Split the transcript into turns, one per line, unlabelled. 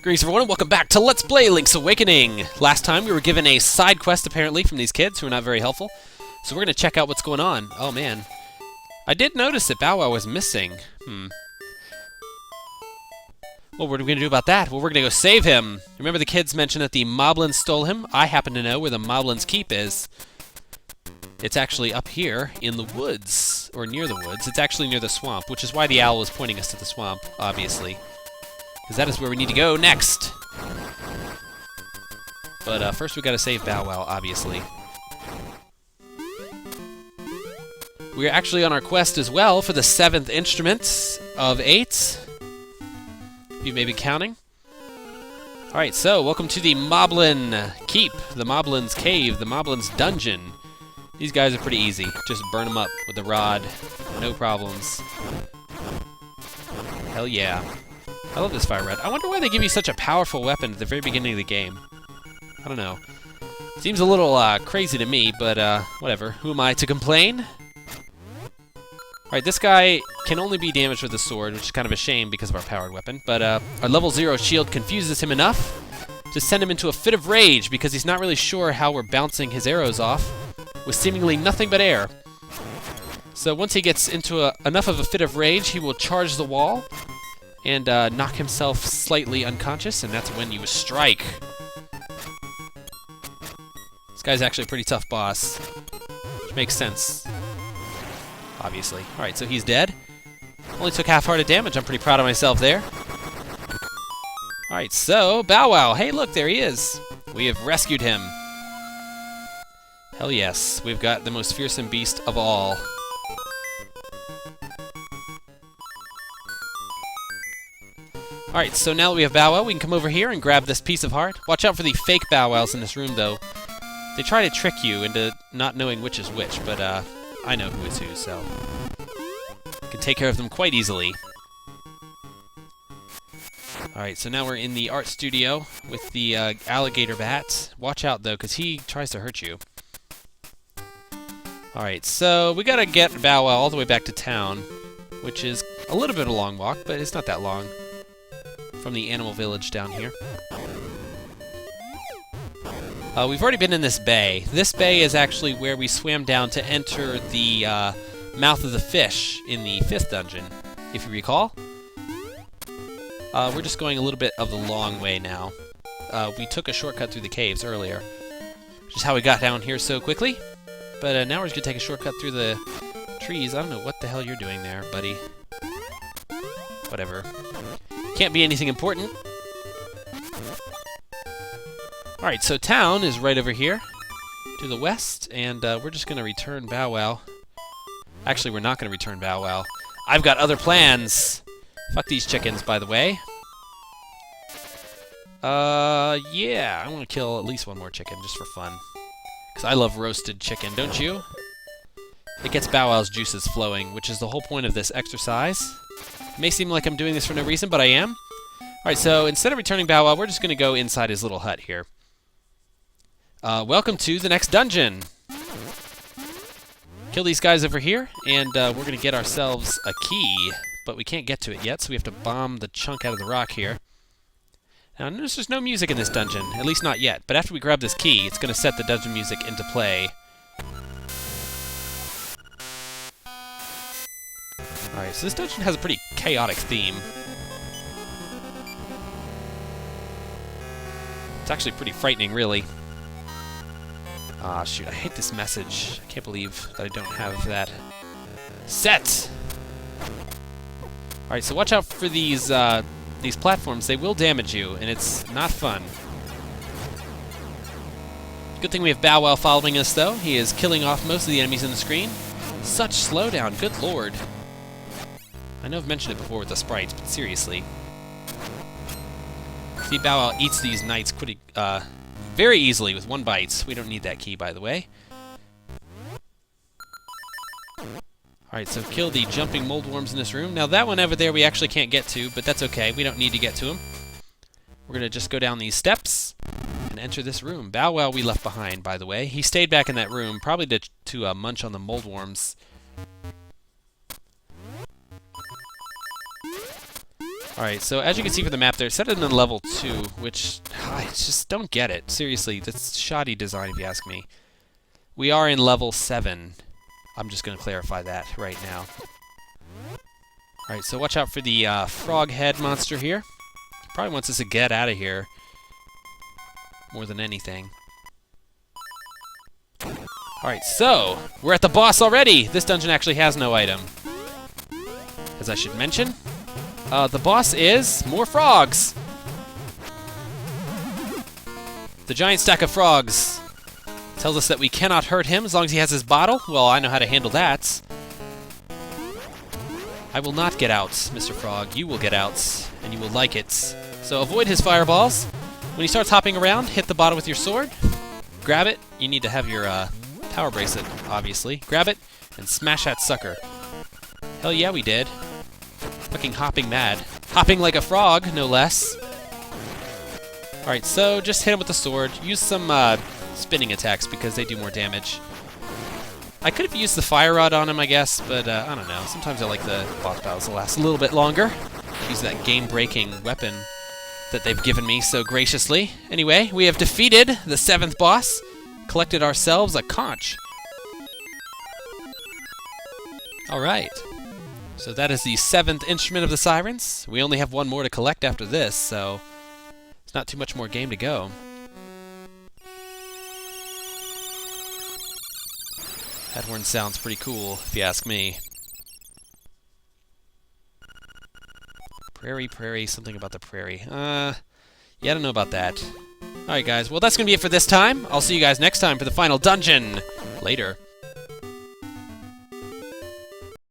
Greetings everyone and welcome back to Let's Play Link's Awakening! Last time we were given a side quest apparently from these kids who are not very helpful. So we're going to check out what's going on. Oh man. I did notice that Bow Wow was missing. Well, what are we going to do about that? Well, we're going to go save him. Remember the kids mentioned that the Moblins stole him? I happen to know where the Moblins' keep is. It's actually up here in the woods, or near the woods. It's actually near the swamp, which is why the owl is pointing us to the swamp, obviously. Because that is where we need to go next. But first we got to save Bow Wow, obviously. We're actually on our quest as well for the 7th instrument of 8. You may be counting. Alright, so welcome to the Moblin Keep, the Moblin's Cave, the Moblin's Dungeon. These guys are pretty easy. Just burn them up with the rod. No problems. Hell yeah. I love this fire red. I wonder why they give you such a powerful weapon at the very beginning of the game. I don't know. Seems a little crazy to me, but whatever. Who am I to complain? Alright, this guy can only be damaged with a sword, which is kind of a shame because of our powered weapon. But our level 0 shield confuses him enough to send him into a fit of rage because he's not really sure how we're bouncing his arrows off with seemingly nothing but air. So once he gets into enough of a fit of rage, he will charge the wall and knock himself slightly unconscious, and that's when you strike. This guy's actually a pretty tough boss, which makes sense, obviously. Alright, so he's dead. Only took half-hearted damage. I'm pretty proud of myself there. Alright, so, Bow Wow. Hey, look, there he is. We have rescued him. Hell yes, we've got the most fearsome beast of all. Alright, so now that we have Bow Wow, we can come over here and grab this piece of heart. Watch out for the fake Bow Wows in this room, though. They try to trick you into not knowing which is which, but I know who is who, so I can take care of them quite easily. Alright, so now we're in the art studio with the alligator bat. Watch out, though, because he tries to hurt you. Alright, so we gotta get Bow Wow all the way back to town, which is a little bit of a long walk, but it's not that long. From the animal village down here. We've already been in this bay. This bay is actually where we swam down to enter the mouth of the fish in the 5th dungeon, if you recall. We're just going a little bit of the long way now. We took a shortcut through the caves earlier, which is how we got down here so quickly. But now we're just going to take a shortcut through the trees. I don't know what the hell you're doing there, buddy. Whatever. Can't be anything important. Alright, so town is right over here to the west, and we're just going to return Bow Wow. Actually, we're not going to return Bow Wow. I've got other plans. Fuck these chickens, by the way. Yeah, I want to kill at least one more chicken just for fun. Because I love roasted chicken, don't you? It gets Bow Wow's juices flowing, which is the whole point of this exercise. It may seem like I'm doing this for no reason, but I am. Alright, so instead of returning Bow Wow, we're just going to go inside his little hut here. Welcome to the next dungeon. Kill these guys over here, and we're going to get ourselves a key. But we can't get to it yet, so we have to bomb the chunk out of the rock here. Now, notice there's no music in this dungeon, at least not yet. But after we grab this key, it's going to set the dungeon music into play. Alright, so this dungeon has a pretty chaotic theme. It's actually pretty frightening, really. Ah, shoot, I hate this message. I can't believe that I don't have that set! Alright, so watch out for these platforms. They will damage you, and it's not fun. Good thing we have Bow Wow following us, though. He is killing off most of the enemies in the screen. Such slowdown, good lord. I know I've mentioned it before with the sprites, but seriously. See, Bow Wow eats these knights very easily with one bite. We don't need that key, by the way. Alright, so kill the jumping mold worms in this room. Now that one over there we actually can't get to, but that's okay. We don't need to get to him. We're going to just go down these steps and enter this room. Bow Wow we left behind, by the way. He stayed back in that room, probably to munch on the mold worms. Alright, so as you can see from the map there, it's set it in level 2, which I just don't get it. Seriously, that's shoddy design if you ask me. We are in level 7. I'm just going to clarify that right now. Alright, so watch out for the frog head monster here. Probably wants us to get out of here more than anything. Alright, so we're at the boss already! This dungeon actually has no item. As I should mention, the boss is more frogs! The giant stack of frogs tells us that we cannot hurt him as long as he has his bottle. Well, I know how to handle that. I will not get out, Mr. Frog. You will get out, and you will like it. So avoid his fireballs. When he starts hopping around, hit the bottle with your sword. Grab it. You need to have your power bracelet, obviously. Grab it, and smash that sucker. Hell yeah, we did. Fucking hopping mad. Hopping like a frog, no less. Alright, so just hit him with the sword. Use some spinning attacks because they do more damage. I could have used the fire rod on him, I guess, but I don't know. Sometimes I like the boss battles to last a little bit longer. Use that game-breaking weapon that they've given me so graciously. Anyway, we have defeated the 7th boss, collected ourselves a conch. Alright. So that is the 7th instrument of the sirens. We only have one more to collect after this, so it's not too much more game to go. That horn sounds pretty cool, if you ask me. Prairie, prairie, something about the prairie. Yeah, I don't know about that. Alright guys, well that's going to be it for this time. I'll see you guys next time for the final dungeon. Later.